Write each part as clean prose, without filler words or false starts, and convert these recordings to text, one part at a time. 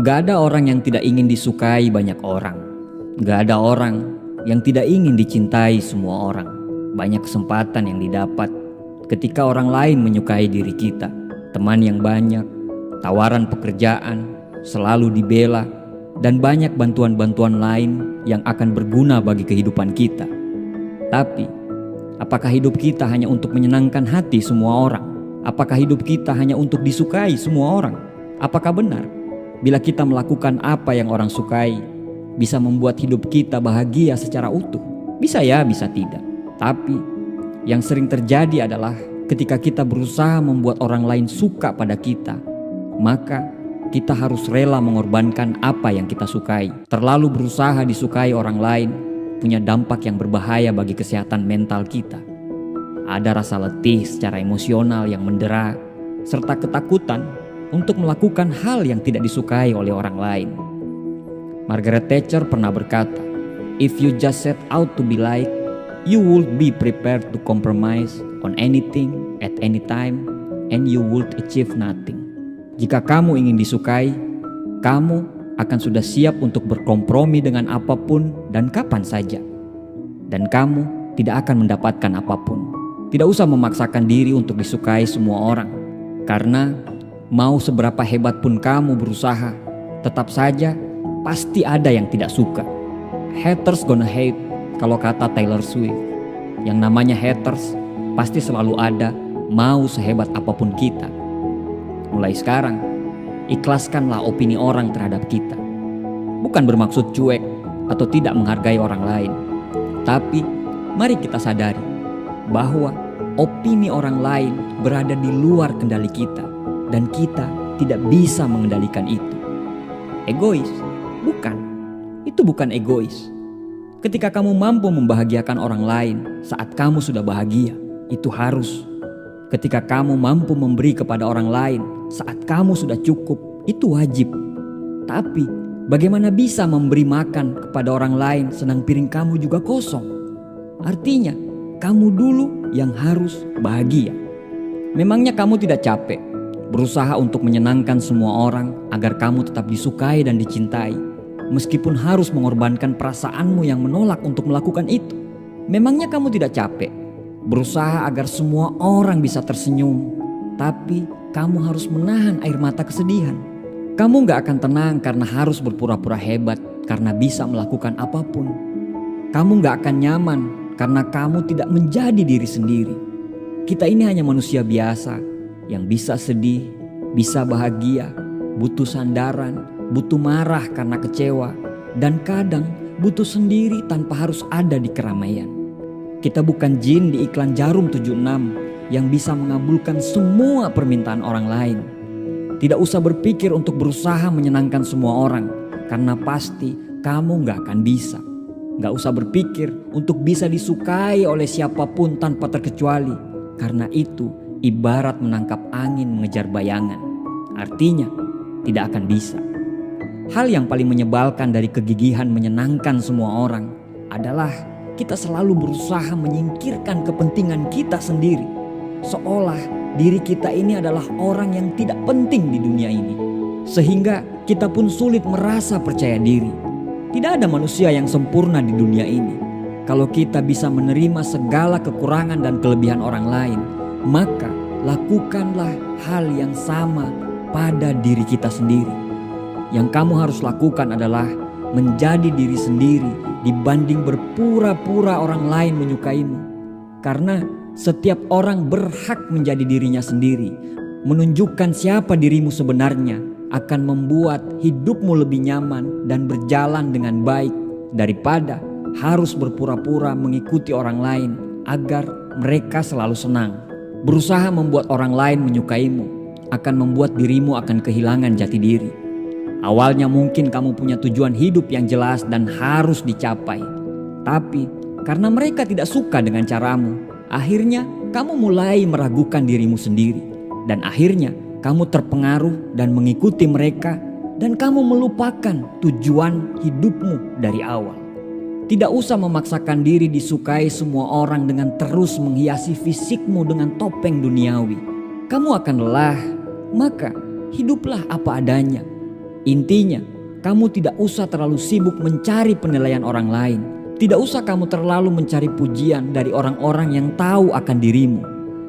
Gak ada orang yang tidak ingin disukai banyak orang. Gak ada orang yang tidak ingin dicintai semua orang. Banyak kesempatan yang didapat ketika orang lain menyukai diri kita. Teman yang banyak, tawaran pekerjaan, selalu dibela, dan banyak bantuan-bantuan lain yang akan berguna bagi kehidupan kita. Tapi, apakah hidup kita hanya untuk menyenangkan hati semua orang? Apakah hidup kita hanya untuk disukai semua orang? Apakah benar bila kita melakukan apa yang orang sukai bisa membuat hidup kita bahagia secara utuh? Bisa ya, bisa tidak. Tapi yang sering terjadi adalah ketika kita berusaha membuat orang lain suka pada kita, maka kita harus rela mengorbankan apa yang kita sukai. Terlalu berusaha disukai orang lain punya dampak yang berbahaya bagi kesehatan mental kita. Ada rasa letih secara emosional yang mendera, serta ketakutan untuk melakukan hal yang tidak disukai oleh orang lain. Margaret Thatcher pernah berkata, "If you just set out to be liked, you would be prepared to compromise on anything at any time, and you would achieve nothing." Jika kamu ingin disukai, kamu akan sudah siap untuk berkompromi dengan apapun dan kapan saja. Dan kamu tidak akan mendapatkan apapun. Tidak usah memaksakan diri untuk disukai semua orang. Karena mau seberapa hebat pun kamu berusaha, tetap saja pasti ada yang tidak suka. Haters gonna hate, kalau kata Taylor Swift. Yang namanya haters pasti selalu ada, mau sehebat apapun kita. Mulai sekarang, ikhlaskanlah opini orang terhadap kita. Bukan bermaksud cuek atau tidak menghargai orang lain. Tapi mari kita sadari bahwa opini orang lain berada di luar kendali kita. Dan kita tidak bisa mengendalikan itu. Egois? Bukan. Itu bukan egois. Ketika kamu mampu membahagiakan orang lain saat kamu sudah bahagia, itu harus. Ketika kamu mampu memberi kepada orang lain saat kamu sudah cukup, itu wajib. Tapi bagaimana bisa memberi makan kepada orang lain sedang piring kamu juga kosong? Artinya kamu dulu yang harus bahagia. Memangnya kamu tidak capek berusaha untuk menyenangkan semua orang agar kamu tetap disukai dan dicintai, meskipun harus mengorbankan perasaanmu yang menolak untuk melakukan itu? Memangnya kamu tidak capek berusaha agar semua orang bisa tersenyum, tapi kamu harus menahan air mata kesedihan? Kamu gak akan tenang karena harus berpura-pura hebat karena bisa melakukan apapun. Kamu gak akan nyaman karena kamu tidak menjadi diri sendiri. Kita ini hanya manusia biasa yang bisa sedih, bisa bahagia, butuh sandaran, butuh marah karena kecewa, dan kadang butuh sendiri tanpa harus ada di keramaian. Kita bukan jin di iklan Jarum 76 yang bisa mengabulkan semua permintaan orang lain. Tidak usah berpikir untuk berusaha menyenangkan semua orang, karena pasti kamu gak akan bisa. Gak usah berpikir untuk bisa disukai oleh siapapun tanpa terkecuali, karena itu ibarat menangkap angin mengejar bayangan. Artinya tidak akan bisa. Hal yang paling menyebalkan dari kegigihan menyenangkan semua orang adalah kita selalu berusaha menyingkirkan kepentingan kita sendiri. Seolah diri kita ini adalah orang yang tidak penting di dunia ini. Sehingga kita pun sulit merasa percaya diri. Tidak ada manusia yang sempurna di dunia ini. Kalau kita bisa menerima segala kekurangan dan kelebihan orang lain, maka lakukanlah hal yang sama pada diri kita sendiri. Yang kamu harus lakukan adalah menjadi diri sendiri dibanding berpura-pura orang lain menyukaimu. Karena setiap orang berhak menjadi dirinya sendiri. Menunjukkan siapa dirimu sebenarnya akan membuat hidupmu lebih nyaman dan berjalan dengan baik daripada harus berpura-pura mengikuti orang lain agar mereka selalu senang. Berusaha membuat orang lain menyukaimu akan membuat dirimu akan kehilangan jati diri. Awalnya mungkin kamu punya tujuan hidup yang jelas dan harus dicapai. Tapi karena mereka tidak suka dengan caramu, akhirnya kamu mulai meragukan dirimu sendiri. Dan akhirnya kamu terpengaruh dan mengikuti mereka, dan kamu melupakan tujuan hidupmu dari awal. Tidak usah memaksakan diri disukai semua orang dengan terus menghiasi fisikmu dengan topeng duniawi. Kamu akan lelah, maka hiduplah apa adanya. Intinya, kamu tidak usah terlalu sibuk mencari penilaian orang lain. Tidak usah kamu terlalu mencari pujian dari orang-orang yang tahu akan dirimu.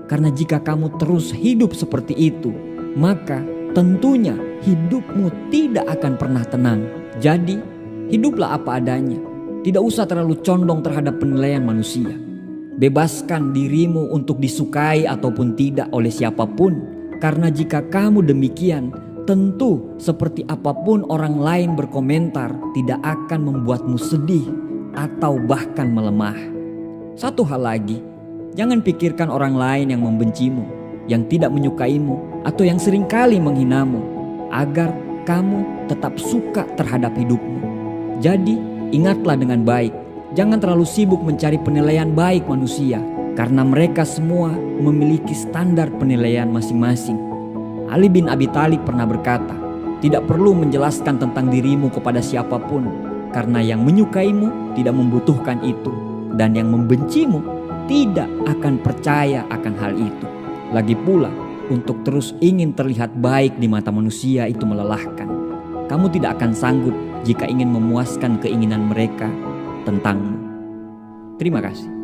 Karena jika kamu terus hidup seperti itu, maka tentunya hidupmu tidak akan pernah tenang. Jadi, hiduplah apa adanya. Tidak usah terlalu condong terhadap penilaian manusia. Bebaskan dirimu untuk disukai ataupun tidak oleh siapapun. Karena jika kamu demikian, tentu seperti apapun orang lain berkomentar tidak akan membuatmu sedih atau bahkan melemah. Satu hal lagi, jangan pikirkan orang lain yang membencimu, yang tidak menyukaimu, atau yang seringkali menghinamu, agar kamu tetap suka terhadap hidupmu. Jadi, ingatlah dengan baik, jangan terlalu sibuk mencari penilaian baik manusia, karena mereka semua memiliki standar penilaian masing-masing. Ali bin Abi Thalib pernah berkata, tidak perlu menjelaskan tentang dirimu kepada siapapun, karena yang menyukaimu tidak membutuhkan itu, dan yang membencimu tidak akan percaya akan hal itu. Lagi pula, untuk terus ingin terlihat baik di mata manusia itu melelahkan. Kamu tidak akan sanggup jika ingin memuaskan keinginan mereka tentangmu. Terima kasih.